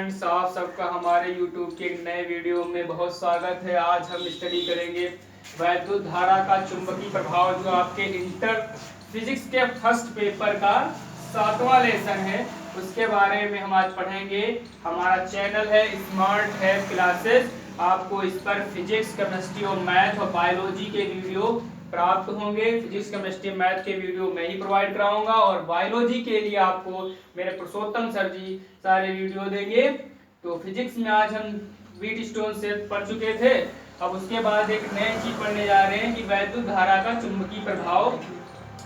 Friends, आप सबका हमारे YouTube के एक नए वीडियो में बहुत स्वागत है। आज हम स्टडी करेंगे वैद्युत धारा का चुंबकीय प्रभाव, जो आपके इंटर फिजिक्स के फर्स्ट पेपर का 7वां लेसन है। उसके बारे में हम आज पढ़ेंगे। हमारा चैनल है स्मार्ट है क्लासेस। आपको इस पर फिजिक्स, केमिस्ट्री और मैथ और बायोलॉजी के वीडियो प्राप्त होंगे। फिजिक्स, केमिस्ट्री, मैथ के वीडियो मैं ही प्रोवाइड कराऊंगा और बायोलॉजी के लिए आपको मेरे पुरुषोत्तम सर जी सारे वीडियो देंगे। तो फिजिक्स में आज हम व्हीट स्टोन से पढ़ चुके थे। अब उसके बाद एक नई चीज पढ़ने जा रहे हैं कि वैद्युत धारा का चुंबकीय प्रभाव।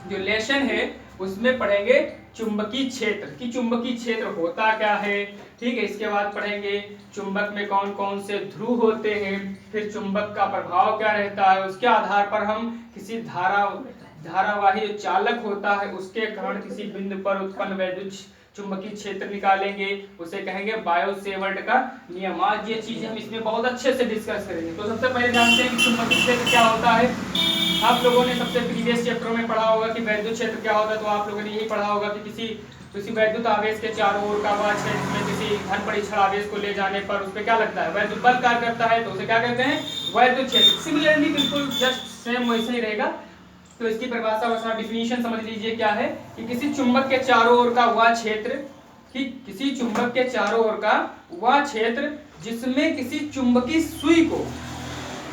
जो लेसन है उसमें पढ़ेंगे चुंबकीय क्षेत्र कि चुंबकीय क्षेत्र होता क्या है। ठीक है, इसके बाद पढ़ेंगे चुंबक में कौन कौन से ध्रुव होते हैं, फिर चुंबक का प्रभाव क्या रहता है। उसके आधार पर हम किसी धारावाही जो चालक होता है उसके कारण किसी बिंदु पर उत्पन्न वैद्युत चुंबकीय क्षेत्र निकालेंगे, उसे कहेंगे बायो-सेवर्ट का नियम। आज ये चीज हम इसमें बहुत अच्छे से डिस्कस करेंगे। तो सबसे पहले जानते हैं कि चुंबकीय क्षेत्र क्या होता है। आप लोगों ने सबसे प्रीवियस चैप्टर में पढ़ा होगा कि वैद्युत क्षेत्र क्या होता है। तो आप लोगों ने यही पढ़ा होगा कि किसी वैद्युत आवेश के चारों ओर का वह क्षेत्र में किसी धन परीक्षण आवेश को ले जाने पर उस पर क्या लगता है, वैद्युत बल कार्य करता है, तो उसे क्या कहते हैं, वैद्युत क्षेत्र। सिमिलरली बिल्कुल जस्ट सेम वैसे ही रहेगा। तो इसकी परिभाषा डिफिनीशन समझ लीजिए क्या है कि किसी चुंबक के चारों ओर का वह क्षेत्र, कि किसी चुंबक के चारों ओर का वह क्षेत्र जिसमें किसी चुंबकीय सुई को,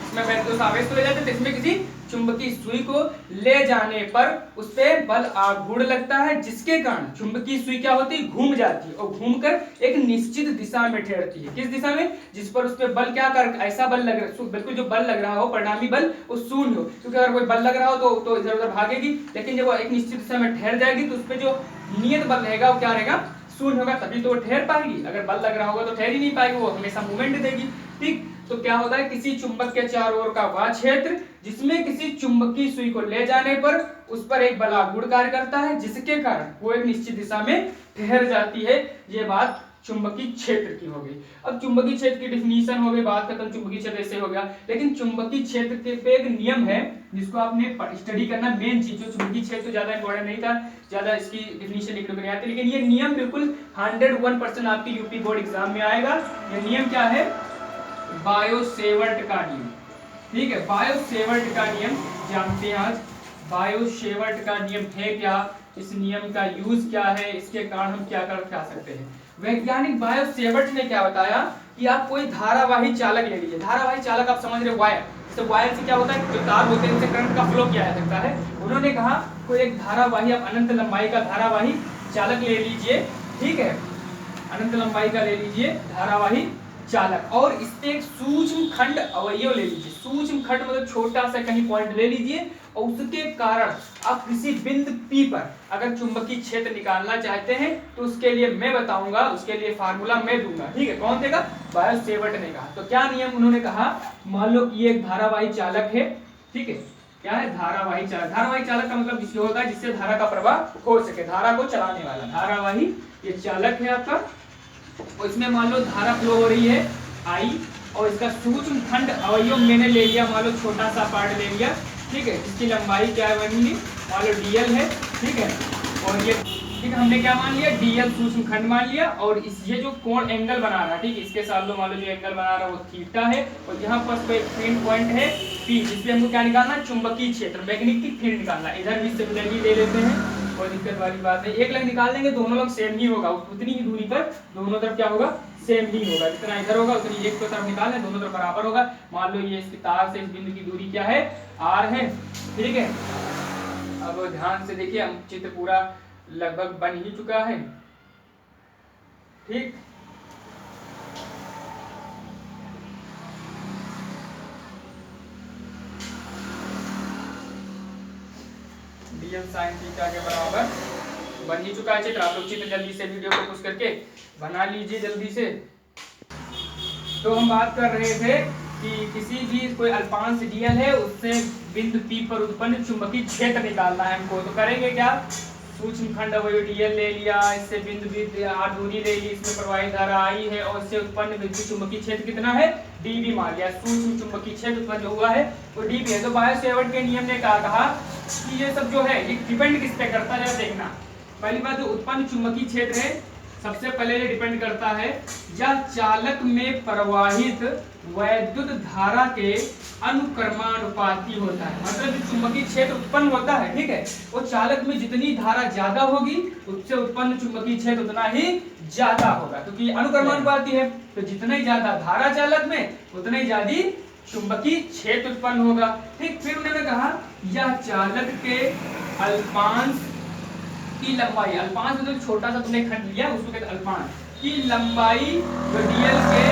इसमें वैद्युत आवेश को ले जाते हैं, तो इसमें किसी चुंबकीय सुई को ले जाने पर उस पे बल आघूर्ण लगता है, जिसके कारण चुंबकीय सुई क्या होती है, घूम जाती है और घूमकर एक निश्चित दिशा में ठहरती है। किस दिशा में, जिस पर उस पे बल क्या कर, ऐसा बल लग रहा है, बिल्कुल जो बल लग रहा हो परिणामी बल वो शून्य हो। क्योंकि अगर कोई बल लग रहा हो तो इधर उधर भागेगी, लेकिन जब वो एक निश्चित दिशा में ठहर जाएगी तो उस पे जो नियत बल रहेगा वो क्या रहेगा, शून्य होगा, तभी तो वो ठहर पाएगी। अगर बल लग रहा होगा तो ठहर ही नहीं पाएगी, वो हमेशा मूवमेंट देगी। ठीक, तो क्या होता है, किसी चुंबक के चारों ओर का वह क्षेत्र जिसमें किसी चुंबकीय सुई को ले जाने पर उस पर एक बल आघूर्ण कार्य करता है, जिसके कारण वो एक निश्चित दिशा में ठहर जाती है। ये बात चुंबकीय क्षेत्र की हो गई। अब चुंबकीय क्षेत्र की डिफिनीशन हो गई, बात खत्म। चुंबकीय क्षेत्र ऐसे हो गया, लेकिन चुंबकीय क्षेत्र के पे एक नियम है जिसको आपने स्टडी करना। मेन चीज जो चुंबकीय क्षेत्र ज्यादा इंपॉर्टेंट नहीं था, ज्यादा इसकी डिफिनीशन लिखने को नहीं आती, लेकिन ये नियम बिल्कुल 101% आपकी यूपी बोर्ड एग्जाम में आएगा। ये नियम क्या है, बायो-सेवर्ट का नियम। ठीक है, बायो-सेवर्ट का नियम जानते हैं आज। बायो-सेवर्ट का नियम है क्या, इस नियम का यूज क्या है, इसके कारण हम क्या कर सकते हैं। वैज्ञानिक बायो-सेवर्ट ने क्या बताया कि आप कोई धारावाही चालक ले लीजिए। धारावाही चालक आप समझ रहे, वायर। जैसे वायर से क्या होता है, जो तार होते हैं उनसे करंट का फ्लो किया जा सकता है। उन्होंने कहा कोई एक धारावाही, आप अनंत लंबाई का धारावाही चालक ले लीजिए। ठीक है, अनंत लंबाई का ले लीजिए धारावाही चालक, और इससे एक सूक्ष्म खंड अवयव ले लीजिए। सूक्ष्म खंड मतलब छोटा सा कहीं पॉइंट ले लीजिए, और उसके कारण आप किसी बिंदु P पर अगर चुंबकीय क्षेत्र निकालना चाहते हैं तो उसके लिए मैं बताऊंगा, उसके लिए फार्मूला मैं दूंगा। ठीक है, कौन देगा, बायो-सेवर्ट ने कहा। तो क्या नियम उन्होंने कहा, मान लो कि ये एक धारावाही चालक है। ठीक है, क्या है, धारावाही चालक। धारावाही चालक का मतलब जिससे होता है जिससे धारा का प्रवाह हो सके, धारा को चलाने वाला धारावाही ये चालक है आपका। और इसमें मान लो धारा फ्लो हो रही है I, और इसका सूक्ष्म खंड अवयव मैंने ले लिया, मान लो छोटा सा पार्ट ले लिया। ठीक है, इसकी लंबाई क्या बनेगी, मान लो dl है। ठीक है, और ये ठीक है, हमने क्या मान लिया, dl सूक्ष्म खंड मान लिया। और इस ये जो कोण एंगल बना रहा है, ठीक है, इसके साथ लो मान लो जो एंगल बना रहा है वो थीटा है, और यहाँ पर एक पिन पॉइंट है P, जिसपे हमको क्या निकालना है, चुंबकीय क्षेत्र, मैग्नेटिक फील्ड निकालना है। इधर भी सिमिलरली ले लेते हैं, कोई दिक्कत वाली बात नहीं। एक लग निकाल देंगे, दोनों लोग सेम ही होगा, उतनी ही दूरी पर दोनों तरफ क्या होगा, सेम ही होगा। जितना इधर होगा उतनी एक तरफ निकाल लें, दोनों तरफ बराबर होगा। मान लो ये इसकी तार से इस बिंदु की दूरी क्या है, r है। ठीक है, अब ध्यान से देखिए, हम चित्र पूरा लगभग बन ही चुका है। ठीक, dl sin थीटा के बराबर बन ही चुका है चित्र। आप लोग चित्र जल्दी से वीडियो को पुश करके बना लीजिए जल्दी से। तो हम बात कर रहे थे कि किसी भी कोई अल्पांश dl है, उससे बिंदु P पर उत्पन्न चुंबकीय क्षेत्र निकालना है हमको। तो करेंगे क्या, सूक्ष्म खंड अवयव dl ले लिया, इससे बिंदु r दूरी ले ली, इसमें प्रवाहित धारा I है, और इससे उत्पन्न विद्युत चुंबकीय क्षेत्र कितना है, dB मान लिया। सूक्ष्म चुंबकीय क्षेत्र उत्पन्न हुआ है वो dB है। तो बायो-सेवर्ट के नियम ने कहा कि ये सब जो है ये डिपेंड किस पे करता है, देखना। पहली बात, जो उत्पन्न चुंबकीय क्षेत्र है सबसे पहले ये डिपेंड करता है या चालक में प्रवाहित वैद्युत धारा के अनुक्रमानुपाती होता है। मतलब जो चुंबकीय क्षेत्र उत्पन्न होता है, ठीक है, वो चालक में जितनी धारा ज्यादा होगी उससे उत्पन्न चुंबकीय क्षेत्र उतना ही ज्यादा होगा, क्योंकि अनुक्रमानुपाती है। तो जितना ही ज्यादा धारा चालक में उतना ही ज्यादा चुंबकीय क्षेत्र उत्पन्न होगा। ठीक, फिर उन्होंने कहा यह चालक के अल्पांश की लंबाई, अल्पांश मतलब छोटा सा तुमने खंड लिया उसको कहते हैं अल्पांश की लंबाई डीएल के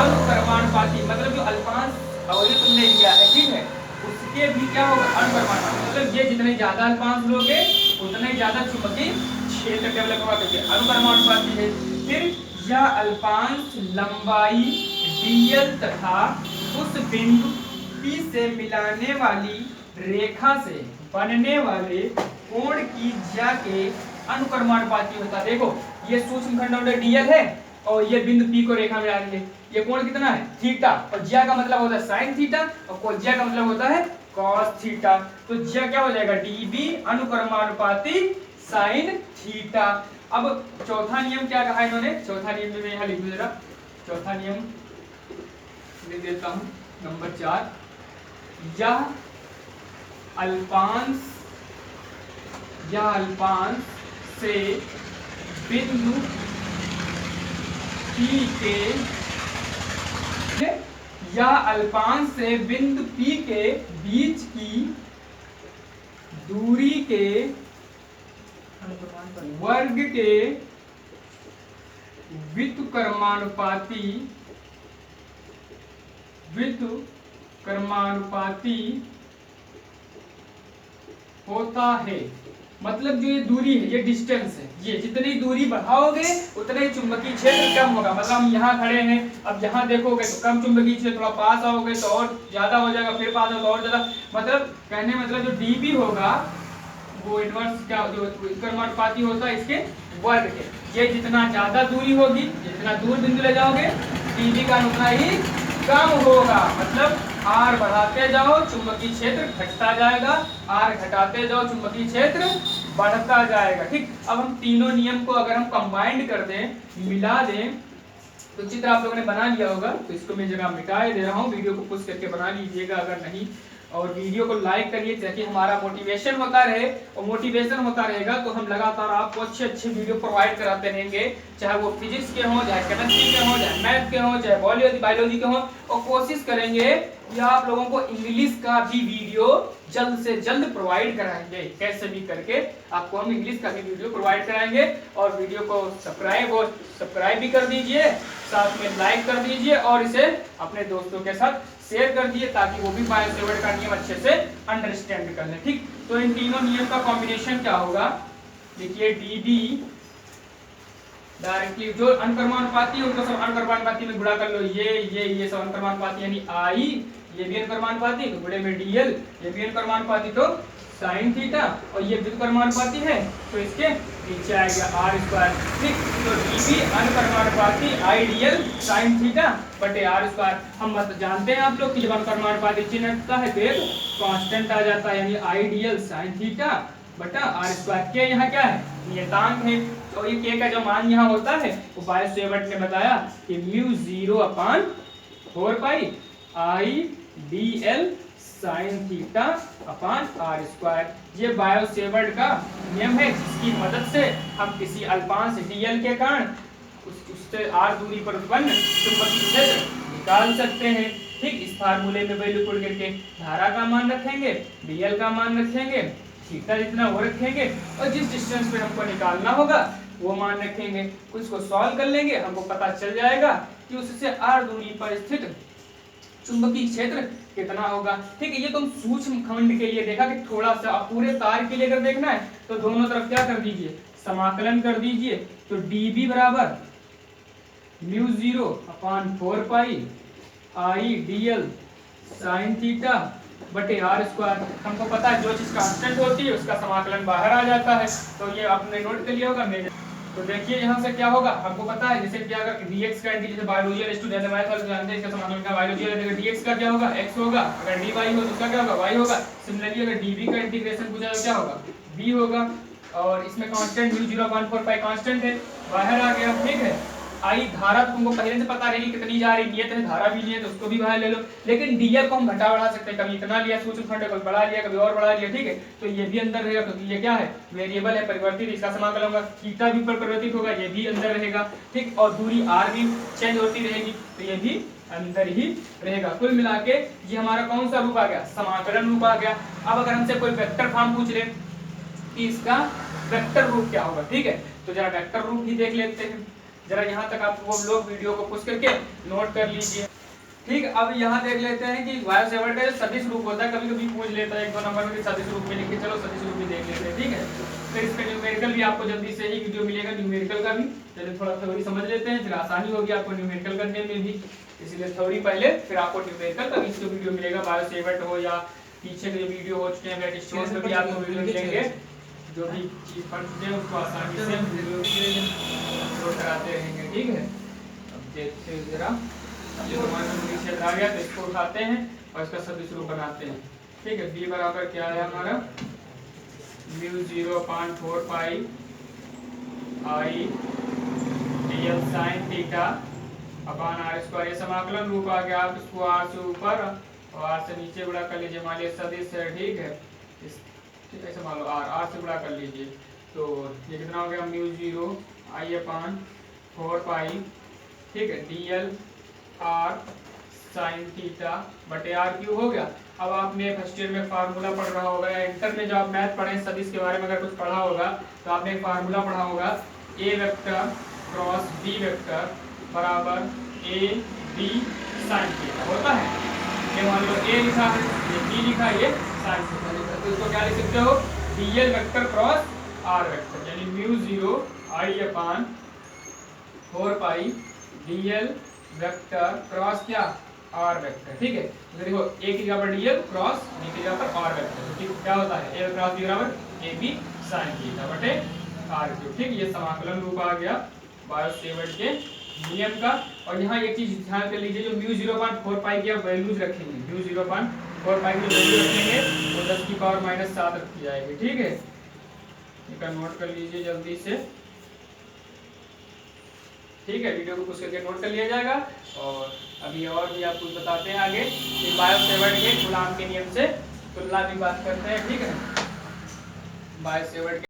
अनुक्रमानुपाती, मतलब जो अल्पांश अवयव तुमने लिया है, ठीक है, उसके भी क्या होगा अनुक्रमानुपाती। मतलब ये जितने ज्यादा अल्पांश लोगे उतना ही ज्यादा चुंबकीय क्षेत्र डेवलप होगा, क्योंकि अनुक्रमानुपाती है। फिर यह अल्पांश लंबाई डीएल तथा उस बिंदु P से मिलाने वाली रेखा से बनने वाले कोण की ज्या के अनुक्रमानुपाती होता है। देखो ये सूक्ष्म खंड डीएल है और ये बिंदु P को रेखा मिला रही है, ये कोण कितना है थीटा, और ज्या का मतलब होता है साइन थीटा और कोज्या का मतलब होता है कॉस थीटा। तो ज्या क्या हो जाएगा डीबी अनुक्रमानुपाती साइन थीटा। अब चौथा नियम क्या कहा इन्होंने, चौथा नियम में मैं यहाँ लिख दूं जरा, चौथा नियम लिख देता हूं नंबर 4, यह अल्पांश से बिंदु P के, या अल्पांश से बिंदु P के बीच की दूरी के वर्ग के व्युत्क्रमानुपाती होता है। मतलब जो ये दूरी है, ये डिस्टेंस है, ये जितनी दूरी बढ़ाओगे उतने ही चुंबकीय क्षेत्र कम होगा। मतलब हम यहाँ खड़े हैं, अब यहाँ देखोगे तो कम चुंबकीय क्षेत्र, थोड़ा पास आओगे तो और ज्यादा हो जाएगा, फिर पास आओगे तो और ज्यादा। मतलब कहने मतलब जो डीबी होगा वो इनवर्स क्या जो व्युत्क्रमानुपाती होता है इसके वर्ग के। ये जितना ज्यादा दूरी होगी, जितना दूर बिंदु ले जाओगे डीबी का उतना ही कम होगा। मतलब आर बढ़ाते जाओ चुंबकीय क्षेत्र घटता जाएगा, आर घटाते जाओ चुंबकीय क्षेत्र बढ़ता जाएगा। ठीक, अब हम तीनों नियम को अगर हम कंबाइंड कर दें, मिला दें, तो चित्र आप लोगों ने बना लिया होगा। तो इसको मैं जगह मिटा दे रहा हूँ, वीडियो को पुश करके बना लीजिएगा अगर नहीं, और वीडियो को लाइक करिए ताकि हमारा मोटिवेशन होता रहे, और मोटिवेशन होता रहेगा तो हम लगातार आपको अच्छे अच्छे वीडियो प्रोवाइड कराते रहेंगे, चाहे वो फिजिक्स के हों, चाहे केमिस्ट्री के हों, चाहे मैथ के हों, चाहे बायोलॉजी के हों। और कोशिश करेंगे कि आप लोगों को इंग्लिश का भी वीडियो जल्द से जल्द प्रोवाइड कराएंगे, कैसे भी करके आपको हम इंग्लिश का भी वीडियो प्रोवाइड कराएंगे। और वीडियो को सब्सक्राइब भी कर दीजिए, साथ में लाइक कर दीजिए और इसे अपने दोस्तों के साथ शेयर कर दिए ताकि वो भी बायो सेवर्ट का नियम अच्छे से अंडरस्टैंड कर ले। ठीक, तो इन तीनों नियम का कॉम्बिनेशन क्या होगा, देखिए डीबी डायरेक्टली जो अनुक्रमानुपाती उनको सब अनुक्रमानुपाती में गुणा कर लो, ये सब अनुक्रमानुपाती यानी आई, ये भी अनुक्रमानुपाती तो गुणे में डीएल, ये भी अनुक्रमानुपाती तो साइन थीटा, और ये व्युत्क्रमानुपाती है तो इसके नीचे आएगा आर स्क्वायर। ठीक, तो डीबी अनुक्रमानुपाती आई डीएल साइन थीटा बटे आर स्क्वायर। हम मत जानते हैं आप लोग कि जब अनुक्रमानुपाती चिन्ह हटता है तो एक कांस्टेंट आ जाता है, यानी आई डीएल साइन थीटा बटा आर स्क्वायर। के यहाँ क्या है नियतांक है, तो ये के का जो मान यहाँ होता है वो बायो सेवर्ट ने बताया कि mu 0/4 pi I dl sine theta upon R square. ये बायो सेवर्ट का नियम है जिसकी मदद से हम किसी अल्पांश डीएल के कारण उससे आर दूरी पर उत्पन्न चुंबकीय क्षेत्र निकाल सकते हैं। ठीक, इस फार्मूले में वैल्यू पुट करके धारा का मान रखेंगे, डीएल का मान रखेंगे, थीटा जितना वो रखेंगे, और जिस डिस्टेंस पे हमको निकालना होगा वो मान रखेंगे। कुछ को सॉल्व कर लेंगे, हमको पता चल जाएगा कि उससे आर दूरी पर स्थित चुंबकीय क्षेत्र कितना होगा। ठीक है, ये तुम सूक्ष्म खंड के लिए देखा कि थोड़ा सा, पूरे तार के लिए अगर देखना है तो दोनों तरफ क्या कर दीजिए समाकलन कर दीजिए। तो डीबी बराबर mu 0/4 pi I dl sine theta बटे आर स्क्वायर। हमको पता है जो चीज कांस्टेंट होती है उसका समाकलन बाहर आ जाता है, तो ये आपने नोट कर लिया होगा। तो देखिए यहाँ से क्या होगा, हमको पता है जैसे कि अगर dx का जैसे बायोलॉजी स्टूडेंट है, मैथ वाले जानते हैं इसका समाकलन का बायोलॉजी वाले dx का क्या होगा x होगा, अगर dy हो तो उसका क्या होगा y होगा। सिमिलरली अगर dv का इंटीग्रेशन पूछा तो क्या होगा b होगा। और इसमें कांस्टेंट म्यू 0.4 पाई कांस्टेंट है, बाहर आ गया। ठीक है, आई धारा तुमको पहले से पता रहेगी कितनी जा रही, नियत है, धारा भी नियत, उसको भी बाहर ले लो। लेकिन डीएल को हम घटा बढ़ा सकते हैं, कभी इतना लिया सूत्रखंड, कभी बढ़ा लिया, कभी और बढ़ा लिया। ठीक है, तो ये भी अंदर रहेगा क्योंकि ये क्या है, वेरिएबल है, परिवर्तित, इसका समाकलन होगा, थीटा भी परिवर्तित होगा, ये भी अंदर रहेगा। ठीक, और दूरी आर भी चेंज होती रहेगी, तो ये भी अंदर ही रहेगा। कुल मिला के ये हमारा कौन सा रूप आ गया, समाकलन रूप आ गया। अब अगर हमसे कोई वेक्टर फॉर्म पूछ ले कि इसका वेक्टर रूप क्या होगा, ठीक है, तो जरा वेक्टर रूप ही देख लेते हैं। जरा यहाँ तक आप वो लोग वीडियो को पुश करके नोट कर लीजिए। ठीक, अब यहाँ देख लेते हैं कि बायोसेवर्ट का सदिश रूप होता है, कभी कभी पूछ लेता है 1-2 नंबर में सदिश रूप में लिख के, चलो सदिश रूप भी देख लेते हैं। ठीक है, फिर इसका न्यूमेरिकल भी आपको जल्दी से ही वीडियो मिलेगा, न्यूमेरिकल का भी चलिए थोड़ा थ्योरी समझ लेते हैं, फिर आसानी होगी आपको न्यूमेरिकल करने में भी, इसलिए थ्योरी पहले फिर आपको न्यूमेरिकल का भी इसको वीडियो मिलेगा। बायोसेवर्ट हो या पीछे के जो वीडियो हो चुके हैं वेट स्टोर में भी आपको वीडियो मिलेंगे, जो भी चीज पढ़ चुके हैं उसको आसानी से हम वीडियो कराते रहेंगे। ठीक है, अब देखते हैं जरा, ये हमारा क्षेत्र आ गया तो इसको उठाते हैं और इसका सदिश रूप बनाते हैं। ठीक है, b बराबर क्या है हमारा, म्यू 0.4 पाई आई dl sin theta upon r square, ये समाकलन रूप आ गया। आप इसको r से ऊपर और r से नीचे गुणा कर लीजिए, मान लीजिए सदिश है। ठीक है, ऐसे मान लो r से गुणा कर लीजिए, तो ये कितना हो गया, म्यू 0 आई अपान 4 पाई, ठीक है, dl r sin थीटा बटे r क्यूब हो गया। अब आपने फर्स्ट ईयर में फार्मूला पढ़ रहा होगा या इंटर में जो आप मैथ पढ़े सदिश के बारे में अगर कुछ पढ़ा होगा तो आपने एक फार्मूला पढ़ा होगा, a vector cross b vector बराबर a b sin थीटा होता है। ये मान लो a लिखा है, ये b लिखा है, ये sin थीटा लिखा है, तो इसको क्या लिख सकते हो, dl vector cross r vector, यानी mu 0 i upon 4 pi dl vector cross क्या, r वेक्टर। ठीक है, तो देखो a की जगह पर dl क्रॉस b की जगह पर r वेक्टर, तो ठीक क्या होता है, a क्रॉस b बराबर ab sin थीटा बटे r क्यूब। ठीक, ये समाकलन रूप आ गया बायोसेवर्ट के नियम का। और यहाँ एक चीज ध्यान कर लीजिए, जो म्यू 0.4 पाई की आप वैल्यूज रखेंगे, म्यू 0.4 पाई की वैल्यू रखेंगे तो 10 की पावर -7 रखी जाएगी। ठीक है, इसका नोट कर लीजिए जल्दी से। ठीक है, वीडियो को पुश करके नोट कर लिया जाएगा। और अभी और भी आपको बताते हैं आगे कि बायोसेवर्ट के कूलाम के नियम से तुलना भी बात करते हैं। ठीक है, बायोसेवर्ट